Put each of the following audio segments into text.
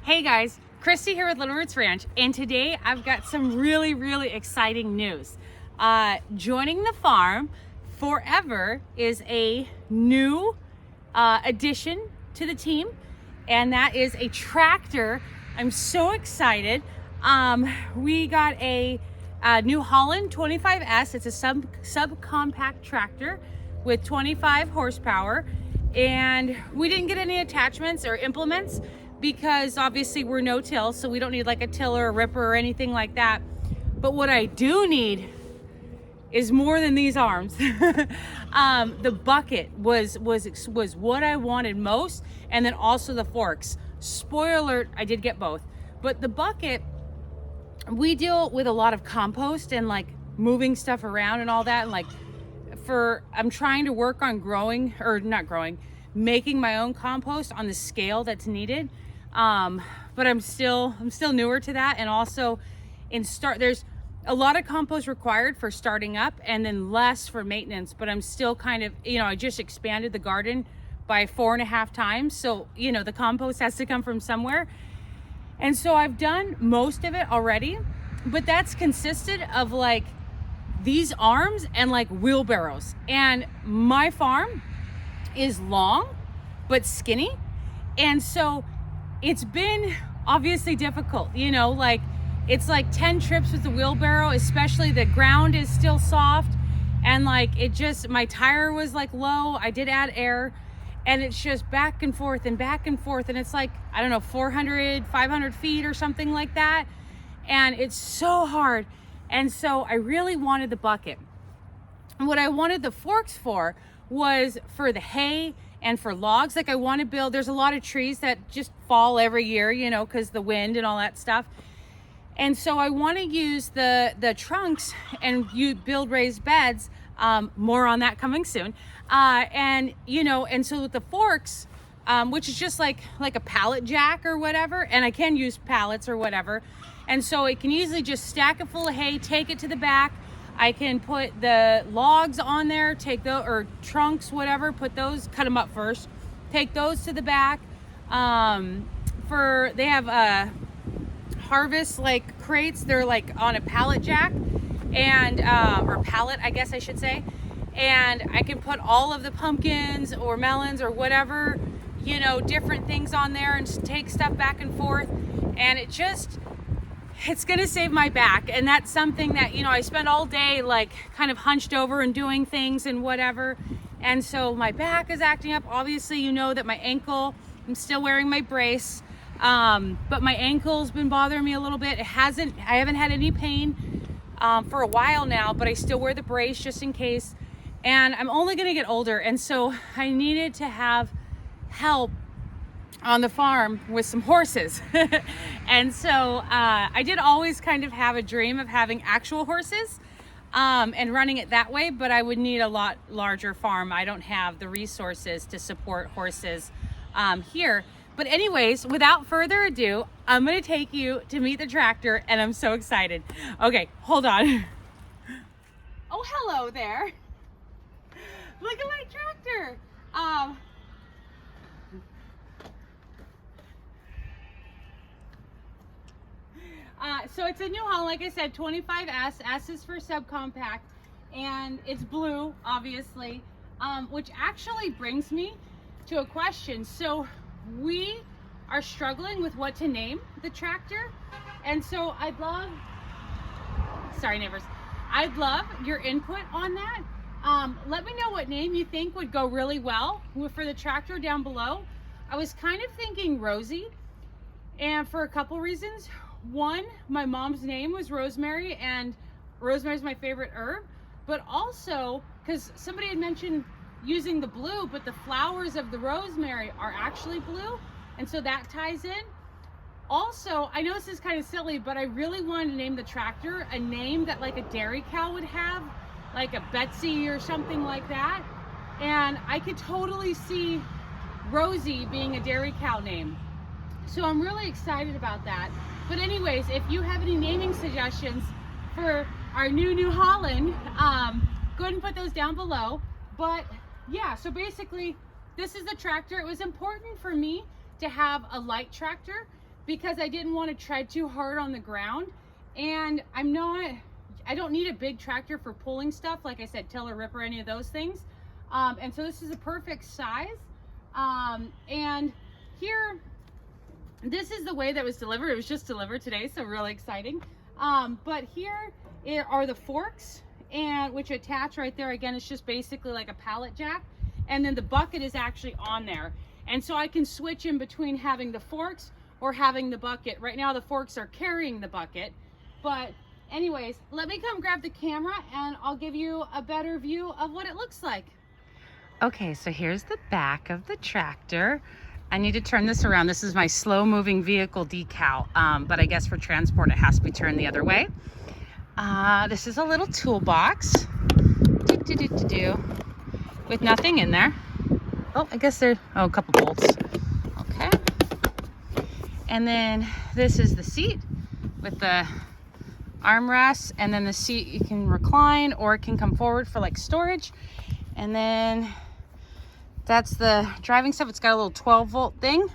Hey guys, Christy here with Little Roots Ranch, and today I've got some really exciting news. Joining the farm forever is a new addition to the team, and that is a tractor. I'm so excited. We got a new Holland 25S. It's a subcompact tractor with 25 horsepower, and we didn't get any attachments or implements because obviously we're no-till, so we don't need like a tiller, a ripper, or anything like that. But what I do need is more than these arms. The bucket was what I wanted most, and then also the forks. Spoiler alert, I did get both. But the bucket, we deal with a lot of compost and like moving stuff around and all that, and like I'm trying to work on making my own compost on the scale that's needed. But I'm still newer to that, and also there's a lot of compost required for starting up and then less for maintenance, but I'm still kind of, I just expanded the garden by 4.5 times. So, the compost has to come from somewhere. And so I've done most of it already, but that's consisted of like these arms and like wheelbarrows. And my farm is long, but skinny. And so it's been obviously difficult, it's like 10 trips with the wheelbarrow, especially the ground is still soft. And like, my tire was like low. I did add air, and it's just back and forth. And it's like, I don't know, 400, 500 feet or something like that. And it's so hard. And so I really wanted the bucket. And what I wanted the forks for was for the hay and for logs. Like I want to build, there's a lot of trees that just fall every year, because the wind and all that stuff. And so I want to use the trunks and you build raised beds. More on that coming soon. And so with the forks, which is just like a pallet jack or whatever, and I can use pallets or whatever. And so it can easily just stack it full of hay, take it to the back. I can put the logs on there, or trunks, whatever, cut them up first, take those to the back. They have harvest like crates. They're like on a pallet jack and, or pallet, I guess I should say. And I can put all of the pumpkins or melons or whatever, different things on there and take stuff back and forth. And it's gonna save my back. And that's something that, I spend all day like kind of hunched over and doing things and whatever. And so my back is acting up. Obviously, that my ankle, I'm still wearing my brace. But my ankle's been bothering me a little bit. I haven't had any pain, for a while now, but I still wear the brace just in case. And I'm only gonna get older. And so I needed to have help on the farm with some horses. And so I did always kind of have a dream of having actual horses and running it that way, but I would need a lot larger farm. I don't have the resources to support horses here. But anyways, without further ado, I'm gonna take you to meet the tractor, and I'm so excited. Okay, hold on. Oh, hello there. Look at my tractor. So it's a New Holland, like I said, 25S. S is for subcompact, and it's blue, obviously, which actually brings me to a question. So we are struggling with what to name the tractor, and so I'd love your input on that. Let me know what name you think would go really well for the tractor down below. I was kind of thinking Rosie, and for a couple reasons. One, my mom's name was Rosemary, and rosemary's my favorite herb, but also because somebody had mentioned using the blue, but the flowers of the rosemary are actually blue, and so that ties in. Also, I know this is kind of silly, but I really wanted to name the tractor a name that like a dairy cow would have, like a Betsy or something like that. And I could totally see Rosie being a dairy cow name. So I'm really excited about that. But anyways, if you have any naming suggestions for our New Holland, go ahead and put those down below. But yeah, so basically this is the tractor. It was important for me to have a light tractor because I didn't want to tread too hard on the ground. And I don't need a big tractor for pulling stuff, like I said, tiller, ripper, any of those things. And so this is a perfect size. And here, this is the way that was delivered. It was just delivered today, so really exciting. But here are the forks, and which attach right there. Again, it's just basically like a pallet jack. And then the bucket is actually on there. And so I can switch in between having the forks or having the bucket. Right now the forks are carrying the bucket. But anyways, let me come grab the camera and I'll give you a better view of what it looks like. Okay, so here's the back of the tractor. I need to turn this around. This is my slow moving vehicle decal, but I guess for transport it has to be turned the other way. This is a little toolbox with nothing in there. Oh, I guess a couple bolts. Okay. And then this is the seat with the armrests, and then the seat you can recline or it can come forward for like storage. And then that's the driving stuff. It's got a little 12-volt thing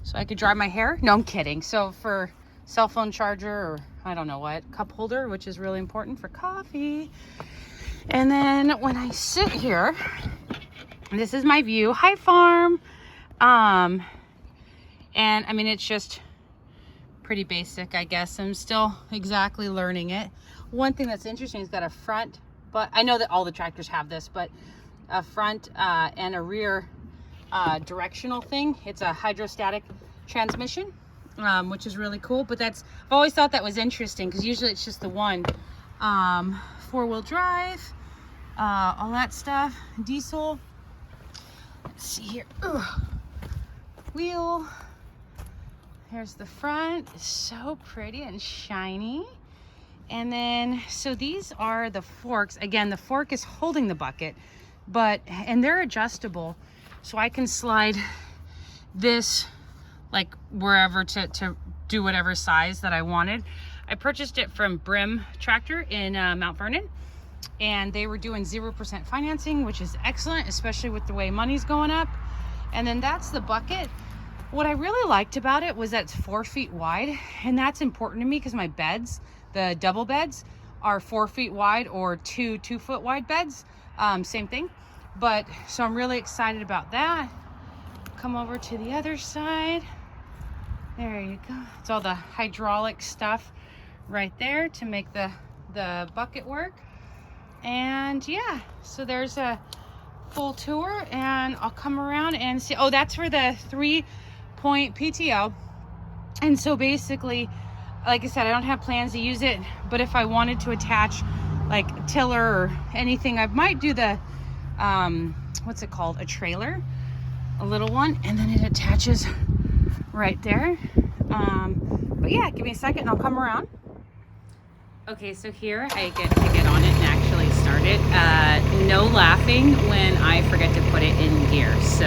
so I could dry my hair. No, I'm kidding. So for cell phone charger, or I don't know what, cup holder, which is really important for coffee. And then when I sit here, this is my view. Hi, farm. And I mean, it's just pretty basic, I guess. I'm still exactly learning it. One thing that's interesting is got a front, but I know that all the tractors have this, but a front and a rear directional thing. It's a hydrostatic transmission, which is really cool. But I've always thought that was interesting because usually it's just the one. Four-wheel drive, all that stuff. Diesel. Let's see here. Ugh. Wheel. Here's the front. It's so pretty and shiny. And then, so these are the forks. Again, the fork is holding the bucket, and they're adjustable. So I can slide this like wherever to do whatever size that I wanted. I purchased it from Brim Tractor in Mount Vernon, and they were doing 0% financing, which is excellent, especially with the way money's going up. And then that's the bucket. What I really liked about it was that it's 4 feet wide, and that's important to me because my beds, the double beds, are 4 feet wide, or 2-foot wide beds. Same thing. But so I'm really excited about that. Come over to the other side. There you go. It's all the hydraulic stuff right there to make the bucket work. And yeah, so there's a full tour, and I'll come around and see. Oh, that's for the 3-point PTO. And so basically, like I said, I don't have plans to use it, but if I wanted to attach like a tiller or anything, I might do the what's it called, a trailer, a little one, and then it attaches right there. But yeah, give me a second and I'll come around. Okay, so here I get to get on it and actually start it. No laughing when I forget to put it in gear. So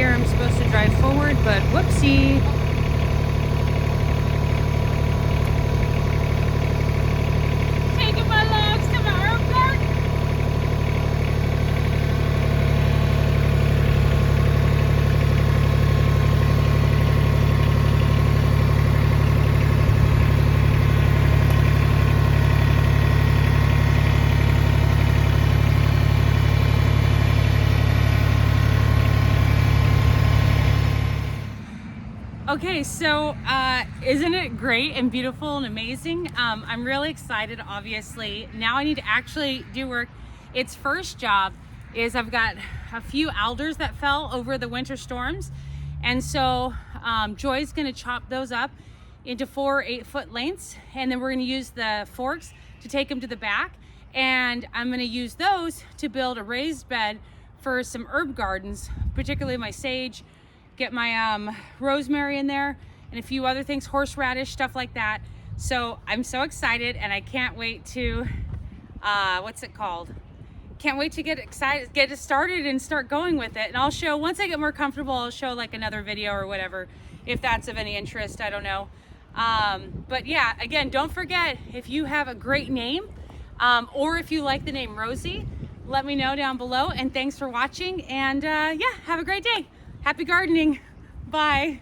I'm supposed to drive forward, but whoopsie. Taking my logs to my herb garden. Okay, so isn't it great and beautiful and amazing? I'm really excited, obviously. Now I need to actually do work. Its first job is I've got a few alders that fell over the winter storms. And so Joy's gonna chop those up into 4 8-foot lengths. And then we're gonna use the forks to take them to the back. And I'm gonna use those to build a raised bed for some herb gardens, particularly my sage, get my rosemary in there, and a few other things, horseradish, stuff like that. So I'm so excited, and I can't wait to what's it called? Can't wait to get it started and start going with it. And I'll show, once I get more comfortable, I'll show like another video or whatever, if that's of any interest. I don't know. But yeah, again, don't forget, if you have a great name, or if you like the name Rosie, let me know down below. And thanks for watching. And yeah, have a great day. Happy gardening. Bye.